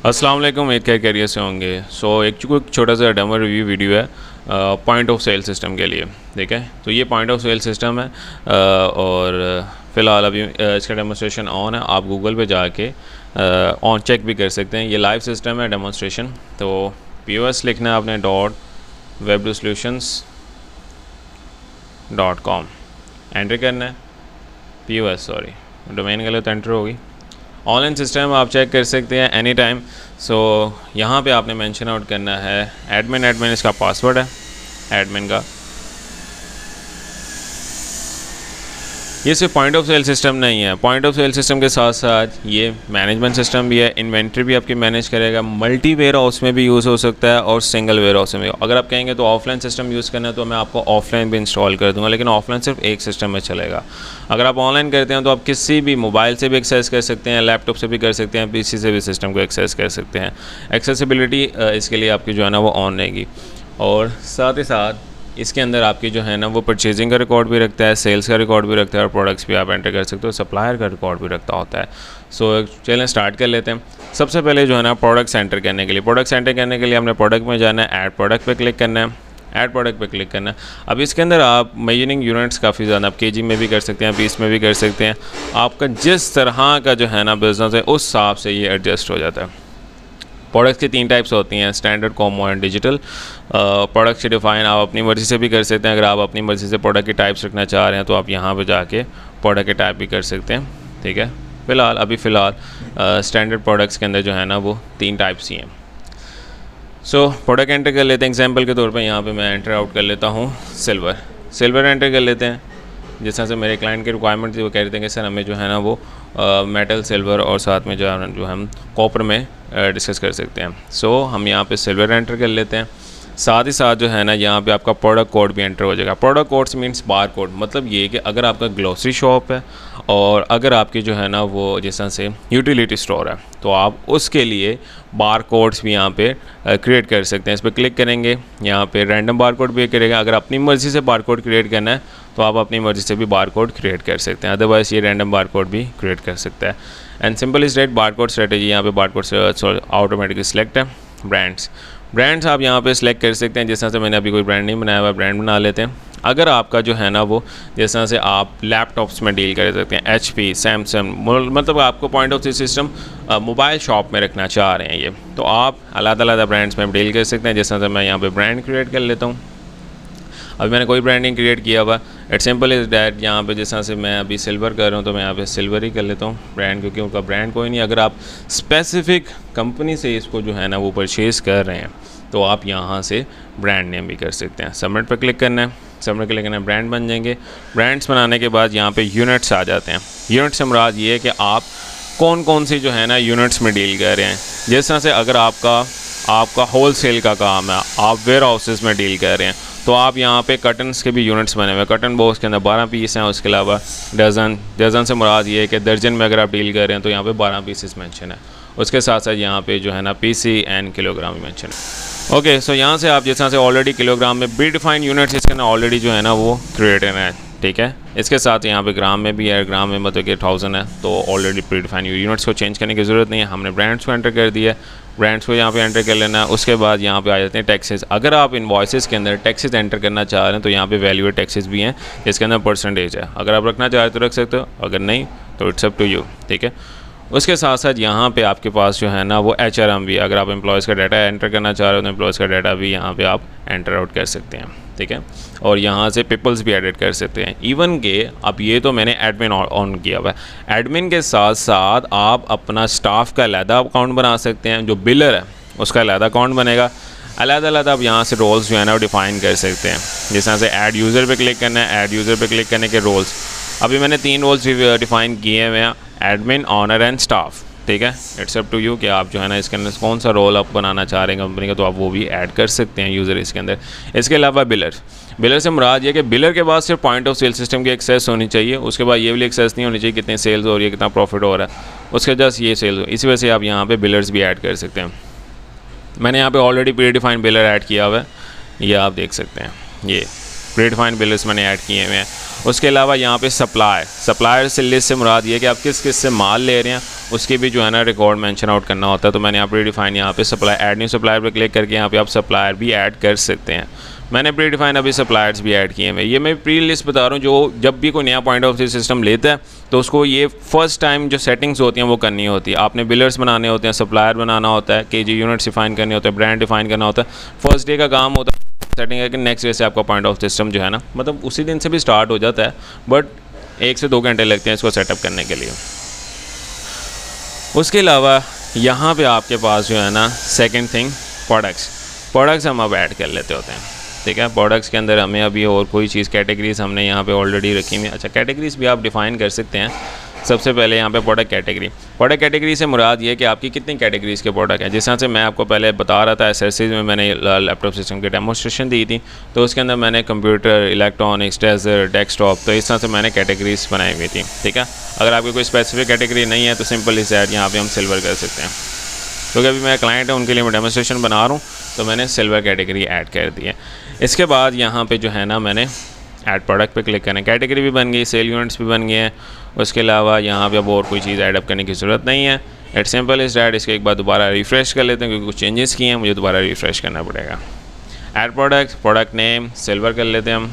अस्सलाम वालेकुम, उम्मीद क्या कैरियर से होंगे। एक छोटा सा डेमो रिव्यू वीडियो है पॉइंट ऑफ सेल सिस्टम के लिए। ठीक है, तो ये पॉइंट ऑफ सेल सिस्टम है और फ़िलहाल अभी इसका डेमोस्ट्रेशन ऑन है। आप गूगल पे जाके ऑन चेक भी कर सकते हैं। ये लाइव सिस्टम है डेमोस्ट्रेशन। तो POS लिखना है आपने .websolutions.com एंटर करना है। POS डोमेन गलत एंटर होगी। ऑनलाइन सिस्टम आप चेक कर सकते हैं एनी टाइम। यहाँ पे आपने मेंशन आउट करना है एडमिन इसका पासवर्ड है एडमिन का। ये सिर्फ पॉइंट ऑफ सेल सिस्टम नहीं है, पॉइंट ऑफ सेल सिस्टम के साथ साथ ये मैनेजमेंट सिस्टम भी है। इन्वेंट्री भी आपकी मैनेज करेगा। मल्टी वेयर हाउस में भी यूज़ हो सकता है और सिंगल वेयर हाउस में भी। अगर आप कहेंगे तो ऑफलाइन सिस्टम यूज़ करना है तो मैं आपको ऑफलाइन भी इंस्टॉल कर दूंगा, लेकिन ऑफलाइन सिर्फ एक सिस्टम में चलेगा। अगर आप ऑनलाइन करते हैं तो आप किसी भी मोबाइल से भी एक्सेस कर सकते हैं, लैपटॉप से भी कर सकते हैं, PC से भी सिस्टम को एक्सेस कर सकते हैं। एक्सेसिबिलिटी इसके लिए आपकी जो है ना वो ऑन रहेगी। और साथ ही साथ इसके अंदर आपकी जो है ना वो परचेजिंग का रिकॉर्ड भी रखता है, सेल्स का रिकॉर्ड भी रखता है और प्रोडक्ट्स भी आप एंटर कर सकते हो, सप्लायर का रिकॉर्ड भी रखता होता है। चलें स्टार्ट कर लेते हैं। सबसे पहले जो है ना प्रोडक्ट्स एंटर करने के लिए हमने प्रोडक्ट में जाना है, ऐड प्रोडक्ट पे क्लिक करना है। ऐड प्रोडक्ट पे क्लिक करना है। अब इसके अंदर आप मेजरिंग यूनिट्स काफ़ी ज़्यादा आप KG में भी कर सकते हैं, पीस में भी कर सकते हैं। आपका जिस तरह का जो है ना बिज़नेस है उस हिसाब से ये एडजस्ट हो जाता है। प्रोडक्ट्स की 3 टाइप्स होती हैं, standard, common and digital. Product की डिफ़ाइन आप अपनी मर्ज़ी से भी कर सकते हैं। अगर आप अपनी मर्ज़ी से प्रोडक्ट की टाइप्स रखना चाह रहे हैं तो आप यहाँ पे जाके प्रोडक्ट के टाइप भी कर सकते हैं। ठीक है, फ़िलहाल स्टैंडर्ड प्रोडक्ट्स के अंदर जो है ना वो 3 टाइप्स ही हैं। प्रोडक्ट एंटर कर लेते हैं। एग्जांपल के तौर पे यहाँ पे मैं एंटर आउट कर लेता हूँ सिल्वर एंटर कर लेते हैं। जिस तरह से मेरे क्लाइंट की रिक्वायरमेंट थी वो कह रहे थे कि सर हमें जो है ना वो मेटल, सिल्वर और साथ में जो हम कॉपर में डिस्कस कर सकते हैं। हम यहाँ पे सिल्वर एंटर कर लेते हैं। साथ ही साथ जो है ना यहाँ पे आपका प्रोडक्ट कोड भी एंटर हो जाएगा। Product codes means bar code, मतलब ये कि अगर आपका ग्लोसरी शॉप है और अगर आपकी जो है ना वो जिस तरह से यूटिलिटी स्टोर है तो आप उसके लिए बार कोड्स भी यहाँ पे क्रिएट कर सकते हैं। इस पर क्लिक करेंगे, यहाँ पे रैंडम बार कोड भी करेगा। अगर अपनी मर्ज़ी से बार कोड क्रिएट करना है तो आप अपनी मर्ज़ी से भी बार कोड क्रिएट कर सकते हैं, अदरवाइज़ ये रैंडम बार कोड भी क्रिएट कर सकता है। And simple is that bar code strategy. यहाँ पे बार कोड ऑटोमेटिकली सिलेक्ट है। ब्रांड्स आप यहाँ पे सिलेक्ट कर सकते हैं। जिस तरह से मैंने अभी कोई ब्रांड नहीं बनाया हुआ, ब्रांड बना लेते हैं। अगर आपका जो है ना वो जिस तरह से आप लैपटॉप्स में डील कर सकते हैं, HP, सैमसंग, मतलब आपको point of system mobile shop में रखना चाह रहे हैं ये, तो आप अलग ब्रांड्स में डील कर सकते हैं। जिस तरह से मैं यहाँ पे ब्रांड क्रिएट कर लेता हूँ। अभी मैंने कोई ब्रांडिंग क्रिएट किया हुआ, इट्स सिंपल इज़ डैट। यहाँ पे जिस तरह से मैं अभी सिल्वर कर रहा हूँ तो मैं यहाँ पे सिल्वर ही कर लेता हूँ ब्रांड, क्योंकि उनका ब्रांड कोई नहीं। अगर आप स्पेसिफिक कंपनी से इसको जो है ना वो परचेज़ कर रहे हैं तो आप यहाँ से ब्रांड नेम भी कर सकते हैं। सबमिट पर क्लिक करना है। सबमिट क्लिक करना है, ब्रांड बन जाएंगे। ब्रांड्स बनाने के बाद यहाँ पे यूनिट्स आ जाते हैं। यूनिट्स से मुराद ये है कि आप कौन सी जो है ना यूनिट्स में डील कर रहे हैं। जिस तरह से अगर आपका होल सेल का काम है, आप वेयर हाउसेज़ में डील कर रहे हैं तो आप यहाँ पे कर्टन्स के भी यूनिट्स बने हुए हैं। कर्टन बॉक्स के अंदर 12 पीस हैं। उसके अलावा डज़न से मुराद ये है कि दर्जन में अगर आप डील कर रहे हैं तो यहाँ पे 12 पीसेस मेंशन है। उसके साथ साथ यहाँ पे जो है ना PC एंड किलोग्राम भी मेंशन है। ओके, यहाँ से आप जिस तरह से ऑलरेडी किलोग्राम में प्री डिफाइंड यूनिट्स इसके अंदर ऑलरेडी जो है ना वो क्रिएटेड है। ठीक है, इसके साथ यहाँ पे ग्राम में भी है। ग्राम में मतलब कि 1000 है तो ऑलरेडी प्री डिफाइंड यूनिट्स को चेंज करने की ज़रूरत नहीं है। हमने ब्रांड्स को एंटर कर दिया है, ब्रांड्स को यहाँ पे एंटर कर लेना है। उसके बाद यहाँ पे आ जाते हैं टैक्सेस। अगर आप इनवॉइसेस के अंदर टैक्सेस एंटर करना चाह रहे हैं तो यहाँ पे वैल्यू टैक्सेस भी हैं जिसके अंदर परसेंटेज है। अगर आप रखना चाह रहे हैं तो रख सकते हो, अगर नहीं तो इट्स अप टू यू। ठीक है, उसके साथ साथ यहाँ पे आपके पास जो है ना वो HRM भी, अगर आप एम्प्लॉयज़ का डाटा एंटर करना चाह रहे हो तो एम्प्लॉयज़ का डाटा भी यहाँ पे आप एंटर आउट कर सकते हैं। ठीक है, और यहाँ से पीपल्स भी एडिट कर सकते हैं। इवन के अब ये तो मैंने एडमिन ऑन किया हुआ है। एडमिन के साथ साथ आप अपना स्टाफ का अलहदा अकाउंट बना सकते हैं। जो बिलर है उसका अलहदा अकाउंट बनेगा। अलग आप यहाँ से रोल्स जो है ना वो डिफ़ाइन कर सकते हैं। जिस तरह से ऐड यूज़र पे क्लिक करना है, ऐड यूज़र पे क्लिक करने के रोल्स, अभी मैंने 3 रोल्स डिफ़ाइन किए हुए हैं, एडमिन, ऑनर एंड स्टाफ। ठीक है, इट्स अप टू यू कि आप जो है ना इसके अंदर कौन सा रोल आप बनाना चाह रहे हैं कंपनी का, तो आप वो भी ऐड कर सकते हैं यूज़र इसके अंदर। इसके अलावा बिलर से मुराद ये कि बिलर के बाद सिर्फ पॉइंट ऑफ सेल सिस्टम की एक्सेस होनी चाहिए। उसके बाद ये वाली एक्सेस नहीं होनी चाहिए कितने सेल्स हो रही है, कितना प्रॉफिट हो रहा है, उसके जस्ट ये सेल्स हो। इसी वजह से आप यहाँ पे बिलर्स भी ऐड कर सकते हैं। मैंने यहाँ पे ऑलरेडी प्री डिफाइंड बिलर ऐड किया हुआ है, ये आप देख सकते हैं। ये प्री डिफाइंड बिलर्स मैंने ऐड किए हुए हैं। उसके अलावा यहाँ पे सप्लायर से लिस्ट से मुराद ये कि आप किस से माल ले रहे हैं उसकी भी जो है ना रिकॉर्ड मेंशन आउट करना होता है। तो मैंने यहाँ पर डिफाइन यहाँ पे सप्लाई ऐड न्यू सप्लायर पर क्लिक करके यहाँ पे आप सप्लायर भी ऐड कर सकते हैं। मैंने प्री डिफाइन अभी सप्लायर्स भी ऐड किए हैं। ये मैं प्री लिस्ट बता रहा हूँ, जो जब भी कोई नया पॉइंट ऑफ व्यू सिस्टम लेता है तो उसको ये फर्स्ट टाइम जो सेटिंग्स होती हैं वो करनी होती है। आपने बिलर्स बनाने होते हैं, सप्लायर बनाना होता है, केजी यूनिट्स डिफाइन करने होते हैं, ब्रांड डिफाइन करना होता है। फर्स्ट डे का काम होता है सेटिंग है कि नेक्स्ट डे से आपका पॉइंट ऑफ सिस्टम जो है ना, मतलब उसी दिन से भी स्टार्ट हो जाता है, बट 1 से 2 घंटे लगते हैं इसको सेटअप करने के लिए। उसके अलावा यहाँ पे आपके पास जो है ना सेकंड थिंग प्रोडक्ट्स हम अब ऐड कर लेते होते हैं। ठीक है, प्रोडक्ट्स के अंदर हमें अभी और कोई चीज़ कैटेगरीज हमने यहाँ पे ऑलरेडी रखी हुई है। अच्छा, कैटेगरीज भी आप डिफ़ाइन कर सकते हैं। सबसे पहले यहाँ पे प्रोडक्ट कैटेगरी से मुराद ये है कि आपकी कितनी कैटेगरीज़ के प्रोडक्ट हैं। जिस तरह से मैं आपको पहले बता रहा था एसेसरीज़ में मैंने लैपटॉप सिस्टम की डेमोस्ट्रेशन दी थी, तो उसके अंदर मैंने कंप्यूटर, इलेक्ट्रॉनिक्स, डेजर्ट, डेस्कटॉप, तो इस तरह से मैंने कैटेगरीज बनाई हुई थी। ठीक है, अगर आपकी कोई स्पेसिफिक कैटेगरी नहीं है तो सिंपल इस ऐड यहाँ पर हम सिल्वर कर सकते हैं। क्योंकि अभी मेरा क्लाइंट है, उनके लिए मैं डेमोस्ट्रेशन बना रहा हूँ, तो मैंने सिल्वर कैटेगरी ऐड कर दी है। इसके बाद यहाँ पे जो है ना मैंने ऐड प्रोडक्ट पे क्लिक करना है, कैटेगरी भी बन गई, सेल यूनिट्स भी बन गए हैं। उसके अलावा यहाँ पे अब और कोई चीज़ ऐड अप करने की ज़रूरत नहीं है। It's simple is that. इसके एक बार दोबारा रिफ़्रेश कर लेते हैं क्योंकि कुछ चेंजेस किए हैं, मुझे दोबारा रिफ़्रेश करना पड़ेगा। ऐड प्रोडक्ट नेम सिल्वर कर लेते हैं हम।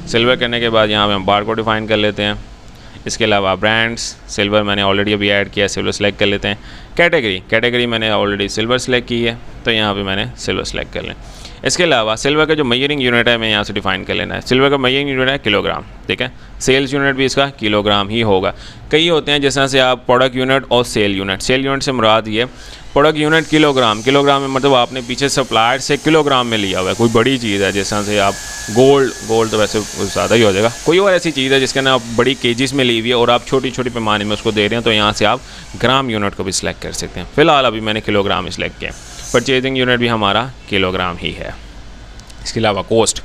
सिल्वर करने के बाद यहाँ पर हम बार को डिफ़ाइन कर लेते हैं। इसके अलावा ब्रांड्स सिल्वर मैंने ऑलरेडी अभी ऐड किया, सिल्वर सेलेक्ट कर लेते हैं। कैटेगरी मैंने ऑलरेडी सिल्वर सेलेक्ट की है, तो यहाँ पे मैंने सिल्वर सेलेक्ट कर लें। इसके अलावा सिल्वर का जो मेजरिंग यूनिट है मैं यहाँ से डिफाइन कर लेना है। सिल्वर का मेजरिंग यूनिट है किलोग्राम। ठीक है, सेल्स यूनिट भी इसका किलोग्राम ही होगा। कई होते हैं जिस तरह से आप प्रोडक्ट यूनिट और सेल यूनिट से मुराद ये प्रोडक्ट यूनिट किलोग्राम में, मतलब आपने पीछे सप्लायर से किलोग्राम में लिया हुआ है। कोई बड़ी चीज़ है जिस तरह से आप गोल्ड तो वैसे ज़्यादा ही हो जाएगा। कोई और ऐसी चीज़ है जिसके ना आप बड़ी केजीज में ली हुई है और आप छोटी छोटी पैमाने में उसको दे रहे हैं, तो यहाँ से आप ग्राम यूनिट को भी सिलेक्ट कर सकते हैं। फिलहाल अभी मैंने किलोग्राम ही सिलेक्ट किया। परचेजिंग यूनिट भी हमारा किलोग्राम ही है। इसके अलावा कॉस्ट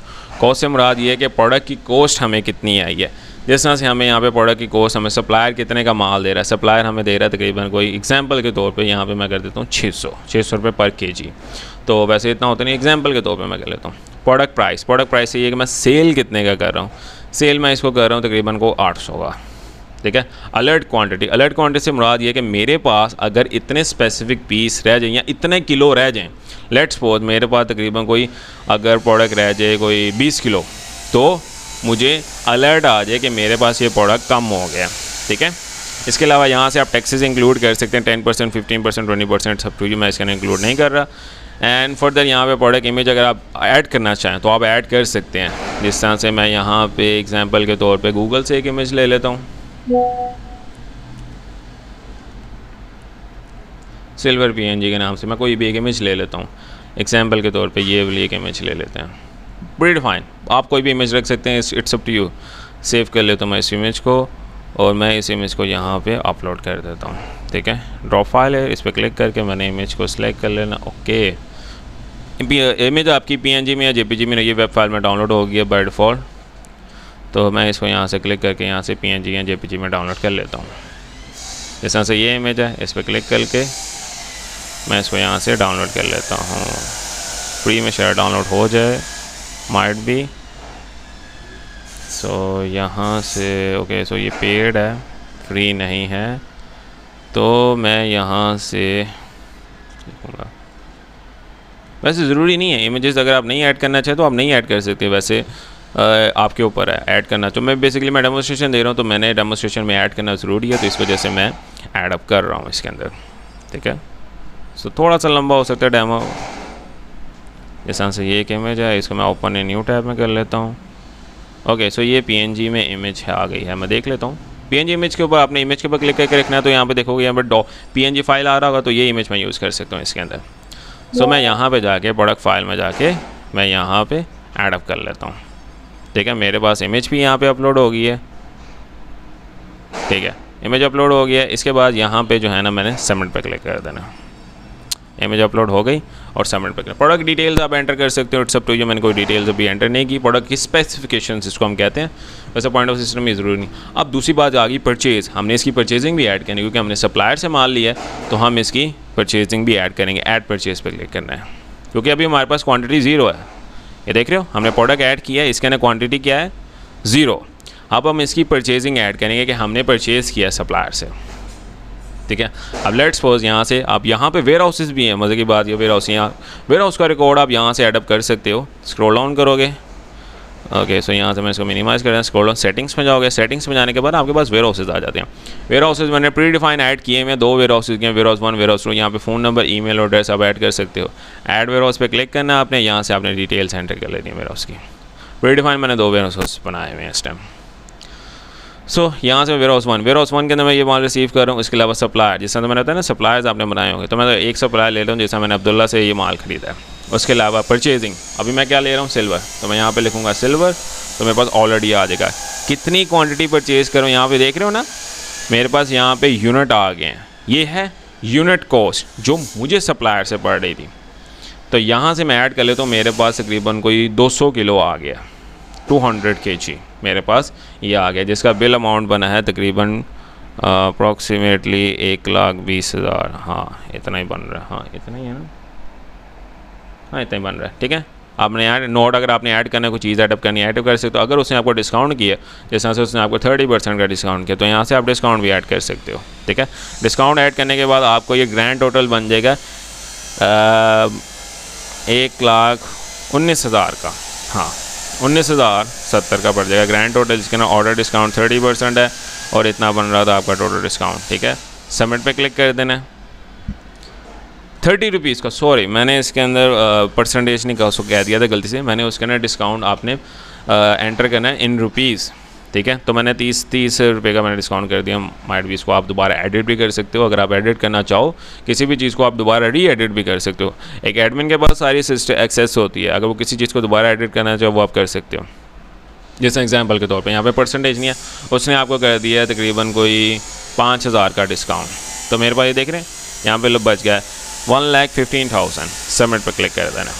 से मुराद ये है कि प्रोडक्ट की कॉस्ट हमें कितनी आई है। जिस तरह से हमें यहाँ पे प्रोडक्ट की कॉस्ट, हमें सप्लायर कितने का माल दे रहा है, सप्लायर हमें दे रहा है तकरीबन, कोई एग्जांपल के तौर पे यहाँ पे मैं कर देता हूँ 600 रुपये पर केजी। तो वैसे इतना होता नहीं, एग्जांपल के तौर पे मैं कर लेता हूँ। प्रोडक्ट प्राइस ये है कि मैं सेल कितने का कर रहा हूँ। सेल मैं इसको कर रहा हूँ तकरीबन को 800 का। ठीक है। अलर्ट क्वांटिटी से मुराद ये है कि मेरे पास अगर इतने स्पेसिफिक पीस रह जाएं या इतने किलो रह जाएं, लेट्स सपोज मेरे पास तकरीबन कोई अगर प्रोडक्ट रह जाए कोई 20 किलो, तो मुझे अलर्ट आ जाए कि मेरे पास ये प्रोडक्ट कम हो गया। ठीक है। इसके अलावा यहाँ से आप टैक्सेस इंक्लूड कर सकते हैं, 10%, 15%, 20%, सब टू। मैं इसके इंक्लूड नहीं कर रहा। एंड फर्दर यहाँ पे प्रोडक्ट इमेज अगर आप ऐड करना चाहें तो आप ऐड कर सकते हैं। जिस तरह से मैं यहाँ पे एग्जांपल के तौर पे गूगल से एक इमेज ले लेता हूँ, सिल्वर PNG के नाम से मैं कोई भी एक इमेज ले लेता हूँ। एग्जांपल के तौर पे ये वाली एक इमेज ले लेते हैं। प्री डिफाइन, आप कोई भी इमेज रख सकते हैं, it's up to you. Save कर लेता हूँ मैं इस इमेज को और मैं इस इमेज को यहाँ पे अपलोड कर देता हूँ। ठीक है। ड्रॉप फाइल है, इस पर क्लिक करके मैंने इमेज को सिलेक्ट कर लेना। ओके, इमेज आपकी PNG में या JPG में ये वेब फाइल में डाउनलोड हो गई है बाय डिफ़ॉल्ट। तो मैं इसको यहाँ से क्लिक करके यहाँ से PNG या JPG में डाउनलोड कर लेता हूँ। इस तरह से ये इमेज है, इस पर क्लिक करके मैं इसको यहाँ से डाउनलोड कर लेता हूँ। फ्री में शायद डाउनलोड हो जाए, माइट बी। सो यहाँ से ओके, सो ये पेड है, फ्री नहीं है। तो मैं यहाँ से लिखूँगा। वैसे ज़रूरी नहीं है इमेजेस, अगर आप नहीं ऐड करना चाहें तो आप नहीं ऐड कर सकते। वैसे आपके ऊपर है ऐड करना। तो मैं बेसिकली मैं डेमोस्ट्रेशन दे रहा हूँ, तो मैंने डेमोस्ट्रेशन में ऐड करना ज़रूरी है, तो इस वजह से मैं ऐड अप कर रहा हूँ इसके अंदर। ठीक है। सो थोड़ा सा लंबा हो सकता है डेमो। जैसा से ये एक इमेज है, इसको मैं ओपन ए न्यू टैब में कर लेता हूँ। ओके, सो ये PNG में इमेज आ गई है, मैं देख लेता हूँ। PNG इमेज के ऊपर आपने इमेज के ऊपर क्लिक करके रखना है, तो यहाँ पे देखोगे यहाँ पर PNG फाइल आ रहा होगा, तो ये इमेज मैं यूज़ कर सकता हूँ इसके अंदर। सो मैं यहाँ पे जाके प्रोडक्ट फाइल में जाके मैं यहाँ पे ऐड अप कर लेता हूँ। ठीक है। मेरे पास इमेज भी यहाँ पे अपलोड हो गई है। ठीक है, इमेज अपलोड हो गया। इसके बाद यहाँ पे जो है ना मैंने सबमिट पे क्लिक कर देना। इमेज अपलोड हो गई और सबमिट पे क्लिक। प्रोडक्ट डिटेल्स आप एंटर कर सकते हो, इट्स अप टू यू। मैंने कोई डिटेल्स अभी एंटर नहीं की। प्रोडक्ट की स्पेसिफिकेशंस इसको हम कहते हैं, वैसे पॉइंट ऑफ सिस्टम में ज़रूरी नहीं। अब दूसरी बात आ गई परचेज़। हमने इसकी परचेजिंग भी ऐड करनी, क्योंकि हमने सप्लायर से माल लिया है, तो हम इसकी परचेजिंग भी ऐड करेंगे। ऐड परचेज़ पे क्लिक करना है, क्योंकि अभी हमारे पास क्वांटिटी 0 है। ये देख रहे हो, हमने प्रोडक्ट ऐड किया है, इसके अंदर क्वांटिटी क्या है 0। अब हम इसकी परचेजिंग ऐड करेंगे कि हमने परचेज़ किया सप्लायर से। ठीक है। अब लेट्स सपोज यहाँ से आप यहाँ पे वेयर हाउसेस भी हैं, मज़े की बात ये वेयर हाउस, यहाँ वेयर हाउस का रिकॉर्ड आप यहाँ से एडअप कर सकते हो। स्क्रॉल डाउन करोगे, ओके सो यहाँ से मैं इसको मिनिमाइज़ कर रहा हूँ, स्क्रॉल डाउन सेटिंग्स में जाओगे, सेटिंग्स में जाने के बाद आपके पास वेयर हाउसेज आ जाते हैं। वेयर हाउसेज मैंने प्री डिफाइन ऐड किए हैं, 2 वेयर हाउसेज किए हैं, वेयर हाउस 1 वेयर हाउस 2। यहाँ पे फ़ोन नंबर ईमेल एड्रेस आप ऐड कर सकते हो। ऐड वेयर हाउस पे क्लिक करना है आपने, यहाँ से आपने डिटेल्स एंटर कर लेनी है वेयर हाउस की। प्री डिफाइन मैंने 2 वेयर हाउस बनाए हुए हैं इस टाइम। सो यहाँ से वेयर हाउस 1 के अंदर मैं ये माल रिसीव कर रहा हूँ। इसके अलावा सप्लायर, जिस तरह तो मैंने बताया ना सप्लायर्स आपने बनाए होंगे, तो मैं एक सप्लायर ले लूँ जैसा मैंने अब्दुल्ला से ये माल ख़रीदा है। उसके अलावा परचेजिंग, अभी मैं क्या ले रहा हूँ सिल्वर, तो मैं यहाँ पे लिखूँगा सिल्वर, तो मेरे पास ऑलरेडी आ जाएगा। कितनी क्वांटिटी परचेज़ करूँ, यहाँ पे देख रहे हो ना मेरे पास यहाँ पे यूनिट आ गए हैं। ये है यूनिट कॉस्ट जो मुझे सप्लायर से पड़ रही थी। तो यहाँ से मैं ऐड कर लेता हूँ, मेरे पास तकरीबन कोई 200 किलो आ गया, 200 kg मेरे पास ये आ गया, जिसका बिल अमाउंट बना है तकरीबन अप्रॉक्सीमेटली 1,20,000। हाँ इतना ही बन रहा है, हाँ इतना ही है ना, हाँ इतना ही बन रहा है। ठीक है, आपने ऐड नोट, अगर आपने ऐड करना है कोई चीज़ ऐड करनी है ऐड कर सकते हो। अगर उसने आपको डिस्काउंट किया, जैसे से उसने आपको 30% का डिस्काउंट किया, तो यहाँ से आप डिस्काउंट भी ऐड कर सकते हो। ठीक है, डिस्काउंट ऐड करने के बाद आपको ये ग्रैंड टोटल बन जाएगा 1,19,000 का। हाँ 19,070 का पड़ जाएगा ग्रैंड टोटल, जिसके ना ऑर्डर डिस्काउंट 30% है और इतना बन रहा था आपका टोटल डिस्काउंट। ठीक है, सबमिट पे क्लिक कर देना। 30 रुपीज़ का, सॉरी मैंने इसके अंदर परसेंटेज नहीं कहा, उसको कह दिया था गलती से, मैंने उसके अंदर डिस्काउंट आपने एंटर करना है इन रुपीज़। ठीक है, तो मैंने 30 रुपये का मैंने डिस्काउंट कर दिया। माइट भी इसको आप दोबारा एडिट भी कर सकते हो, अगर आप एडिट करना चाहो किसी भी चीज़ को आप दोबारा री एडिट भी कर सकते हो। एक एडमिन के पास सारी सिस्टम एक्सेस होती है, अगर वो किसी चीज़ को दोबारा एडिट करना चाहो वो आप कर सकते हो। जैसे एग्जांपल के तौर पे यहाँ पे परसेंटेज नहीं है, उसने आपको कर दिया है तकरीबन कोई 5,000 का डिस्काउंट, तो मेरे पास ये देख रहे हैं यहाँ पे लोग बच गया है 1,15,000। सबमिट पर क्लिक कर देना।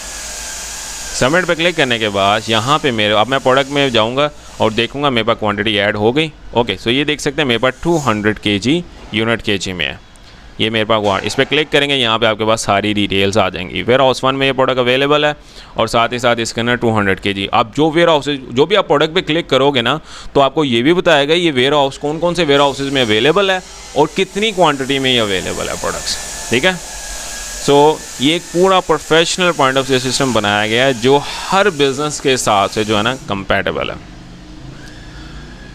सबमिट पर क्लिक करने के बाद यहाँ पे मेरे, अब मैं प्रोडक्ट में जाऊँगा और देखूँगा मेरे पास क्वांटिटी ऐड हो गई। ओके सो ये देख सकते हैं मेरे पास 200 kg यूनिट kg में है, ये मेरे पास इस पर क्लिक करेंगे, यहाँ पे आपके पास सारी डिटेल्स आ जाएंगी। वेयर हाउस 1 में ये प्रोडक्ट अवेलेबल है और साथ ही साथ इसके अंदर 200 kg। आप जो वेयर हाउस, जो भी आप प्रोडक्ट पे क्लिक करोगे ना, तो आपको ये भी बताएगा ये वेयर हाउस कौन कौन से वेयर हाउसेज में अवेलेबल है और कितनी क्वान्टिटी में ये अवेलेबल है प्रोडक्ट्स। ठीक है, सो ये एक पूरा professional point of view system बनाया गया है जो हर बिज़नेस के साथ से जो है ना कंपैटिबल है।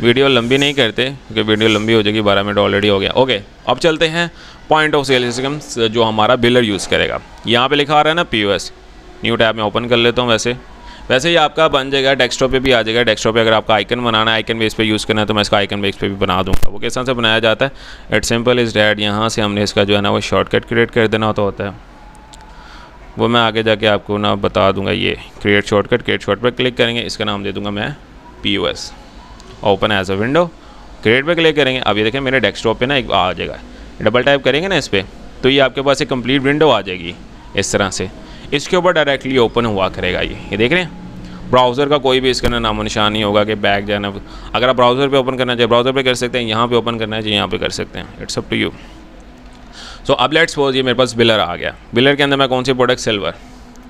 वीडियो लंबी नहीं करते क्योंकि वीडियो लंबी हो जाएगी, 12 मिनट ऑलरेडी हो गया। ओके, अब चलते हैं पॉइंट ऑफ सेल सिस्टम जो हमारा बिलर यूज़ करेगा। यहाँ पे लिखा आ रहा है ना POS, न्यू टैब में ओपन कर लेता हूँ। वैसे ही आपका बन जाएगा, डेस्कटॉप पे भी आ जाएगा। डेस्कटॉप पे अगर आपका आइकन बनाना है, आइकन बेस पे यूज़ करना है, तो मैं इसका आइकन बेस पे भी बना दूँगा। वो किस तरह से बनाया जाता है, इट्स सिंपल इज़ डैट, यहाँ से हमने इसका जो है ना वो शॉर्टकट क्रिएट कर देना होता है। वो मैं आगे जाके आपको ना बता दूंगा। ये क्रिएट शॉर्टकट पर क्लिक करेंगे, इसका नाम दे दूंगा मैं POS, open as a window. Create पे क्लिक करेंगे, अब ये देखें मेरे डेस्कटॉप पे ना एक आ जाएगा, डबल टाइप करेंगे ना इस पर, तो ये आपके पास एक कंप्लीट विंडो आ जाएगी इस तरह से। इसके ऊपर डायरेक्टली ओपन हुआ करेगा ये देख रहे हैं। ब्राउज़र का कोई भी इसका नामो निशान नहीं होगा कि बैक जाना। अगर आप ब्राउज़र पे ओपन करना चाहिए ब्राउज़र पे कर सकते हैं, यहाँ पे ओपन करना चाहिए यहाँ पे कर सकते हैं, इट्स अप टू यू। सो अब लेट्स सपोज ये मेरे पास बिलर आ गया। बिलर के अंदर मैं कौन सी प्रोडक्ट, सिल्वर,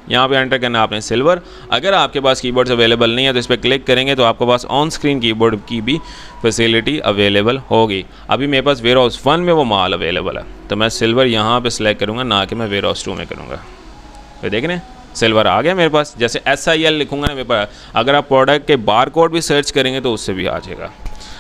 यहाँ पे एंटर करना है आपने सिल्वर। अगर आपके पास कीबोर्ड्स अवेलेबल नहीं है तो इस पर क्लिक करेंगे तो आपके पास ऑन स्क्रीन कीबोर्ड की भी फैसिलिटी अवेलेबल होगी। अभी मेरे पास वेयर हाउस 1 में वो माल अवेलेबल है, तो मैं सिल्वर यहाँ पे सिलेक्ट करूँगा, ना कि मैं वेयर हाउस 2 में करूँगा। तो देख रहे हैं सिल्वर आ गया मेरे पास। जैसे SIL लिखूँगा ना मेरे पास, अगर आप प्रोडक्ट के बार कोड भी सर्च करेंगे तो उससे भी आ जाएगा।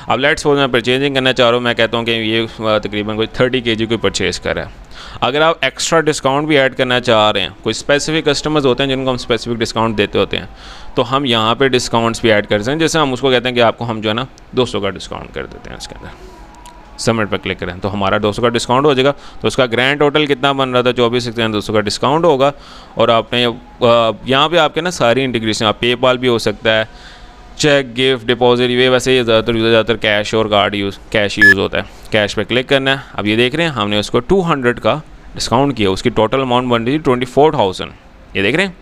अब लेट्स सपोज मैं परचेजिंग करना चाह रहा हूँ, मैं कहता हूँ कि ये तकरीबन कोई 30 kg कोई परचेज़ कर रहा है। अगर आप एक्स्ट्रा डिस्काउंट भी ऐड करना चाह रहे हैं, कोई स्पेसिफिक कस्टमर्स होते हैं जिनको हम स्पेसिफिक डिस्काउंट देते होते हैं, तो हम यहाँ पे डिस्काउंट्स भी ऐड कर सकते हैं। जैसे हम उसको कहते हैं कि आपको हम जो है ना 200 का डिस्काउंट कर देते हैं इसके अंदर। सबमिट पर क्लिक करें तो हमारा 200 का डिस्काउंट हो जाएगा। तो उसका ग्रैंड टोटल कितना बन रहा था, 24,200 का डिस्काउंट होगा। और आपने यहाँ पे आपके ना सारी इंटीग्रेशन, आप पेपाल भी हो सकता है, चेक, गिफ्ट, डिपॉजिट, ये वैसे ज़्यादातर कैश और कार्ड कैश यूज़ होता है। कैश पे क्लिक करना है। अब ये देख रहे हैं हमने उसको 200 का डिस्काउंट किया, उसकी टोटल अमाउंट बन रही थी 24,000। ये देख रहे हैं,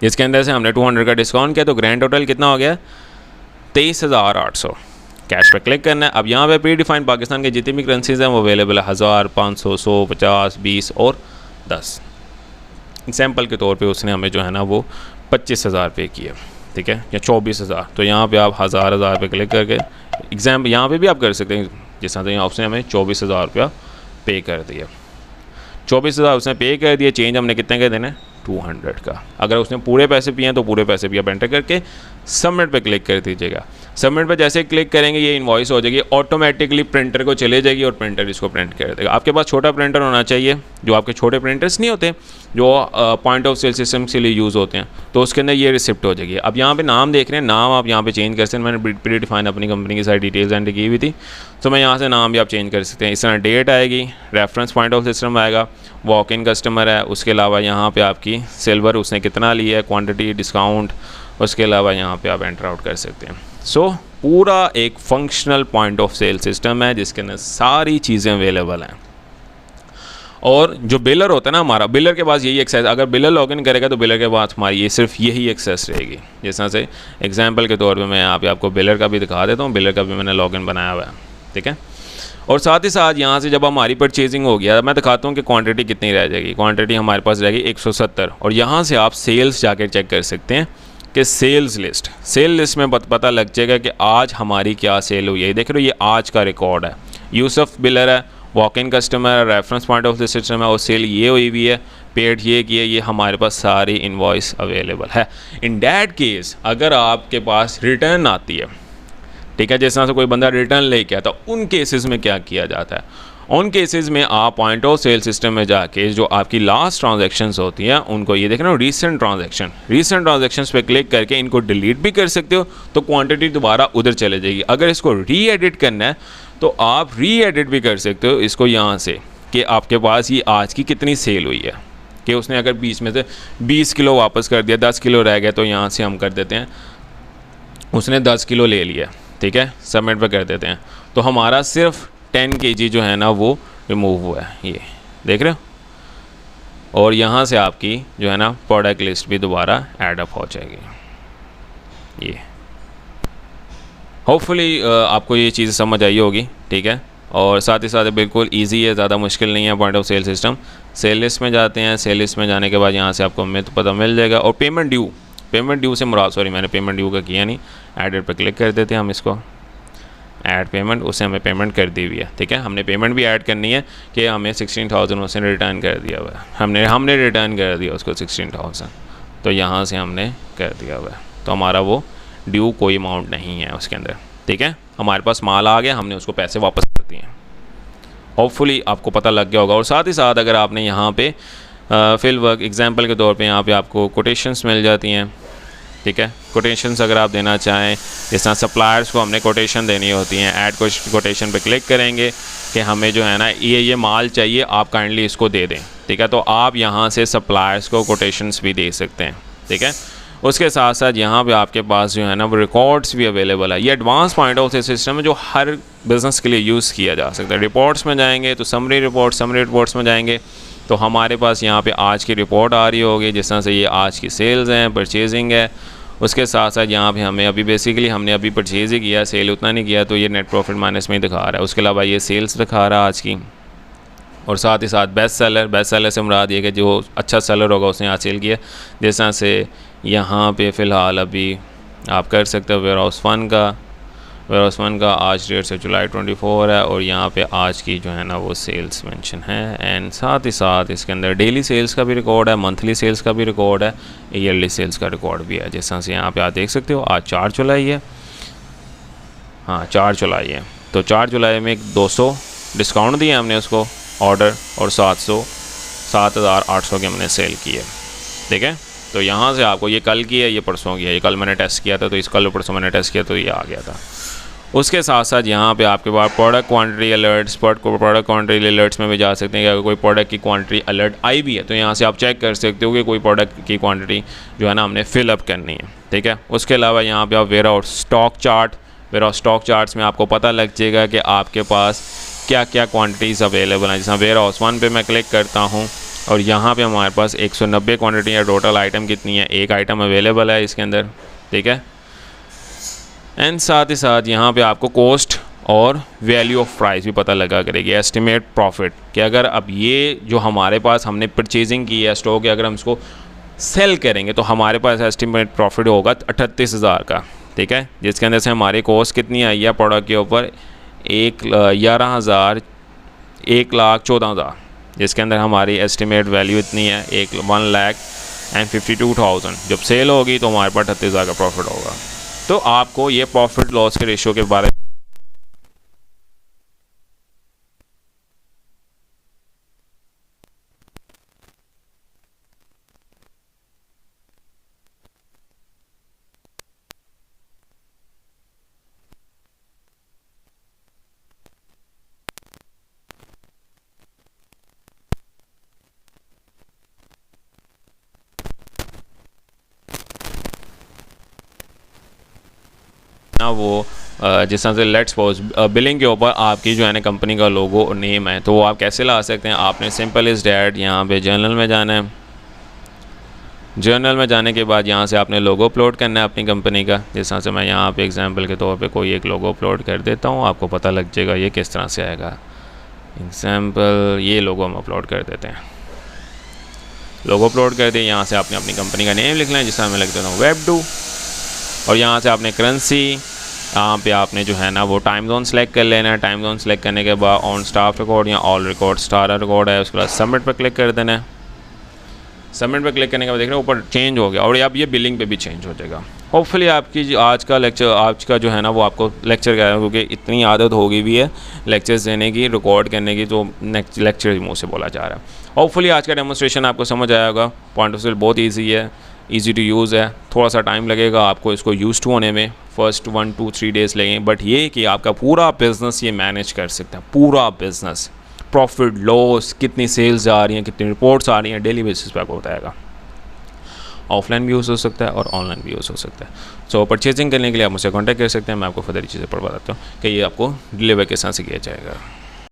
जिसके अंदर से हमने 200 का डिस्काउंट किया तो ग्रैंड टोटल कितना हो गया, 23,800। कैश पे क्लिक करना है। अब यहाँ पे प्री डिफाइंड पाकिस्तान के जितनी भी करेंसीज हैं वो अवेलेबल है, 1000, 500, 100, 50, 20 और 10। एग्जाम्पल के तौर पे उसने हमें जो है ना वो 25,000 पे किया, ठीक है, या 24,000। तो यहाँ पे आप 1000 पे क्लिक करके यहाँ पे भी आप कर सकते हैं। जिस तरह से यहाँ उसने हमें 24,000 रुपया पे कर दिया, 24,000 उसने पे कर दिया, चेंज हमने कितने का देना है 200 का। अगर उसने पूरे पैसे पिए हैं तो पूरे पैसे भी आप एंटर करके सबमिट पे क्लिक कर दीजिएगा। सबमिट पे जैसे क्लिक करेंगे ये इनवॉइस हो जाएगी, ऑटोमेटिकली प्रिंटर को चले जाएगी और प्रिंटर इसको प्रिंट कर देगा। आपके पास छोटा प्रिंटर होना चाहिए, जो आपके छोटे प्रिंटर्स नहीं होते जो पॉइंट ऑफ सेल सिस्टम के लिए यूज़ होते हैं, तो उसके अंदर ये रिसिप्ट हो जाएगी। अब यहाँ पे नाम देख रहे हैं, नाम आप यहाँ पे चेंज कर सकते हैं। मैंने प्री डिफाइन अपनी कंपनी की सारी डिटेल्स एंटर की हुई थी, तो मैं यहाँ से नाम भी आप चेंज कर सकते हैं। इस तरह डेट आएगी, रेफरेंस पॉइंट ऑफ सिस्टम आएगा, वॉक इन कस्टमर है, उसके अलावा यहाँ पे आपकी सिल्वर उसने कितना लिया है, क्वांटिटी, डिस्काउंट, उसके अलावा यहाँ पे आप एंटर आउट कर सकते हैं। सो पूरा एक functional point of sale system है जिसके अंदर सारी चीज़ें अवेलेबल हैं। और जो बिलर होता है ना हमारा, बिलर के पास यही एक्सेस, अगर बिलर लॉगिन करेगा तो बिलर के पास हमारी ये सिर्फ यही एक्सेस रहेगी। जिस तरह से एग्जांपल के तौर पे मैं यहाँ पे आपको बिलर का भी दिखा देता हूँ, बिलर का भी मैंने लॉगिन बनाया हुआ है, ठीक है। और साथ ही साथ यहाँ से जब हमारी परचेजिंग हो गया, मैं दिखाता हूँ कि क्वांटिटी कितनी रह जाएगी। क्वांटिटी हमारे पास रहेगी 170, और यहाँ से आप सेल्स जाकर चेक कर सकते हैं कि सेल लिस्ट में पता लग जाएगा कि आज हमारी क्या सेल हुई है। देख रहे हो ये आज का रिकॉर्ड है, यूसुफ बिलर है, वॉक इन कस्टमर है, reference point of the system है, और सेल ये हुई हुई है, पेड ये की है, ये हमारे पास सारी इनवॉइस अवेलेबल है। इन डैट केस अगर आपके पास रिटर्न आती है, ठीक है, जिस तरह से कोई बंदा रिटर्न लेके आता, उन केसेस में क्या किया जाता है, उन केसेस में आप पॉइंट ऑफ सेल सिस्टम में जाके जो आपकी लास्ट ट्रांजैक्शंस होती हैं उनको, ये देख रहे हो रीसेंट ट्रांजैक्शंस पे क्लिक करके इनको डिलीट भी कर सकते हो, तो क्वांटिटी दोबारा उधर चले जाएगी। अगर इसको री एडिट करना है तो आप री एडिट भी कर सकते हो इसको यहाँ से, कि आपके पास ये आज की कितनी सेल हुई है, कि उसने अगर बीच में से 20 किलो वापस कर दिया, 10 किलो रह गया, तो यहाँ से हम कर देते हैं उसने 10 किलो ले लिया, ठीक है, सबमिट पे कर देते हैं, तो हमारा सिर्फ 10 kg जो है ना वो रिमूव हुआ है, ये देख रहे हो। और यहाँ से आपकी जो है ना प्रोडक्ट लिस्ट भी दोबारा ऐड अप हो जाएगी। ये होपफुली आपको ये चीज़ समझ आई होगी, ठीक है। और साथ ही साथ बिल्कुल इजी है, ज़्यादा मुश्किल नहीं है point of sale system. Sale list में जाते हैं, सेल लिस्ट में जाने के बाद यहाँ से आपको हमें तो पता मिल जाएगा। और पेमेंट ड्यू से मुराद, सॉरी मैंने पेमेंट ड्यू का किया नहीं, एडिट पर क्लिक कर देते हैं हम इसको, ऐड पेमेंट, उससे हमें पेमेंट कर दी हुई है, ठीक है। हमने पेमेंट भी ऐड करनी है कि हमें 16,000 उसने रिटर्न कर दिया हुआ है, हमने रिटर्न कर दिया उसको 16,000, तो यहाँ से हमने कर दिया हुआ है, तो हमारा वो ड्यू कोई अमाउंट नहीं है उसके अंदर, ठीक है। हमारे पास माल आ गया, हमने उसको पैसे वापस कर दिए। होपफुली आपको पता लग गया होगा। और साथ ही साथ अगर आपने यहाँ पे फिल वर्क एग्जांपल के तौर पे यहाँ पे आपको कोटेशंस मिल जाती हैं, ठीक है। कोटेशंस अगर आप देना चाहें, जिस तरह सप्लायर्स को हमने कोटेशन देनी होती हैं, ऐड कोटेशन पे क्लिक करेंगे कि हमें जो है ना ये माल चाहिए, आप काइंडली इसको दे दें, ठीक है। तो आप यहाँ से सप्लायर्स को कोटेशंस भी दे सकते हैं, ठीक है। उसके साथ साथ यहाँ पे आपके पास जो है ना वो रिकॉर्ड्स भी अवेलेबल है। ये advance point of sale system है जो हर बिज़नेस के लिए यूज़ किया जा सकता है। रिपोर्ट्स में जाएंगे तो समरी रिपोर्ट्स में जाएंगे तो हमारे पास यहाँ पे आज की रिपोर्ट आ रही होगी, जिस तरह से ये आज की सेल्स हैं, परचेजिंग है। उसके साथ साथ यहाँ पे हमें अभी बेसिकली हमने अभी परचेज ही किया, सेल उतना नहीं किया, तो ये नेट प्रॉफिट माइनस में ही दिखा रहा है। उसके अलावा ये सेल्स दिखा रहा है आज की। और साथ ही साथ बेस्ट सेलर से मुराद ये कि जो अच्छा सेलर होगा उसने आज सेल किया। जिस तरह से यहाँ पे फ़िलहाल अभी आप कर सकते हो वेयर हाउस वन का आज डेट से जुलाई 24 है, और यहाँ पे आज की जो है ना वो सेल्स मेंशन है। एंड साथ ही साथ इसके अंदर डेली सेल्स का भी रिकॉर्ड है, मंथली सेल्स का भी रिकॉर्ड है, ईयरली सेल्स का रिकॉर्ड भी है। जिस तरह से यहाँ पे आप देख सकते हो आज 4 जुलाई है, हाँ 4 जुलाई है, तो 4 जुलाई में 200 डिस्काउंट दिया हमने उसको ऑर्डर, और 7,800 की हमने सेल की है, ठीक है। तो यहाँ से आपको ये कल की है, ये परसों की है, ये कल मैंने टेस्ट किया था, तो इस कल परसों मैंने टेस्ट किया तो ये आ गया था। उसके साथ साथ यहाँ पे आपके पास प्रोडक्ट क्वांटिटी अलर्ट्स में भी जा सकते हैं कि अगर कोई प्रोडक्ट की क्वांटिटी अलर्ट आई भी है तो यहाँ से आप चेक कर सकते हो कि कोई प्रोडक्ट की क्वांटिटी जो है ना हमने फिलअप करनी है, ठीक है। उसके अलावा यहाँ पे आप वेयर हाउस स्टॉक चार्ट्स में आपको पता लग जाएगा कि आपके पास क्या क्या क्वान्टिटीज़ अवेलेबल हैं। जैसा वेयर हाउस 1 पे मैं क्लिक करता हूँ और यहाँ पे हमारे पास 190 क्वांटिटी है, टोटल आइटम कितनी है, एक आइटम अवेलेबल है इसके अंदर, ठीक है। एंड साथ ही साथ यहाँ पे आपको कॉस्ट और वैल्यू ऑफ प्राइस भी पता लगा करेगी, एस्टिमेट प्रॉफिट, कि अगर अब ये जो हमारे पास हमने परचेजिंग की है स्टॉक, अगर हम इसको सेल करेंगे तो हमारे पास एस्टिमेट प्रॉफिट होगा 38,000 का, ठीक है। जिसके अंदर से हमारी कॉस्ट कितनी आई है प्रोडक्ट के ऊपर 11,000 1,14,000, जिसके अंदर हमारी एस्टिमेट वैल्यू इतनी है 1,52,000। जब सेल होगी तो हमारे पास 38,000 का प्रॉफिट होगा। तो आपको ये प्रॉफिट लॉस के रेशियो के बारे ना वो जिस तरह से लेट्स सपोज बिलिंग के ऊपर आपकी जो है ना कंपनी का लोगो और नेम है, तो वो आप कैसे ला सकते हैं? आपने सिंपल इज़ डैट यहाँ पे जर्नल में जाना है। जर्नल में जाने के बाद यहाँ से आपने लोगो अपलोड करना है अपनी कंपनी का। जिस तरह से मैं यहाँ पे एग्जांपल के तौर पे कोई एक लोगो अपलोड कर देता हूँ, आपको पता लग जाएगा ये किस तरह से आएगा। एग्जांपल ये लोगो हम अपलोड कर देते हैं। लोगो अपलोड कर दिए, यहाँ से आपने अपनी कंपनी का नेम लिख लें, जिस तरह मैं लिख देता हूँ वेबडू। और यहाँ से आपने करेंसी, यहाँ पे आपने जो है ना वो टाइम जोन सेलेक्ट कर लेना है। टाइम जोन सेलेक्ट करने के बाद ऑन स्टाफ रिकॉर्ड या ऑल रिकॉर्ड स्टार रिकॉर्ड है, उसके बाद सबमिट पर क्लिक कर देना है। सबमिट पर क्लिक करने के बाद देख रहे हैं ऊपर चेंज हो गया, और अब ये बिलिंग पे भी चेंज हो जाएगा। होपफुली आपकी जो आज का जो है ना वो आपको लेक्चर का है, क्योंकि इतनी आदत हो गई भी है लेक्चर्स देने की, रिकॉर्ड करने की, तो नेक्स्ट लेक्चर मुँह से बोला जा रहा है। होपफुली आज का डेमोस्ट्रेशन आपको समझ आया होगा। पॉइंट ऑफ व्यू बहुत ईजी है, ईजी टू यूज़ है। थोड़ा सा टाइम लगेगा आपको इसको यूज़ टू होने में, फर्स्ट 1, 2, 3 डेज़ लगेंगे, बट ये कि आपका पूरा बिज़नेस ये मैनेज कर सकता है। पूरा बिज़नेस, प्रॉफिट लॉस, कितनी सेल्स आ रही हैं, कितनी रिपोर्ट्स आ रही हैं, डेली बेसिस पे आपको बताएगा। ऑफलाइन भी यूज़ हो सकता है और ऑनलाइन भी यूज़ हो सकता है। सो परचेजिंग करने के लिए आप मुझसे कॉन्टैक्ट कर सकते हैं। मैं आपको फर्दर चीज़ें पढ़वा देता हूँ कि ये आपको डिलीवर किस तरह से किया जाएगा।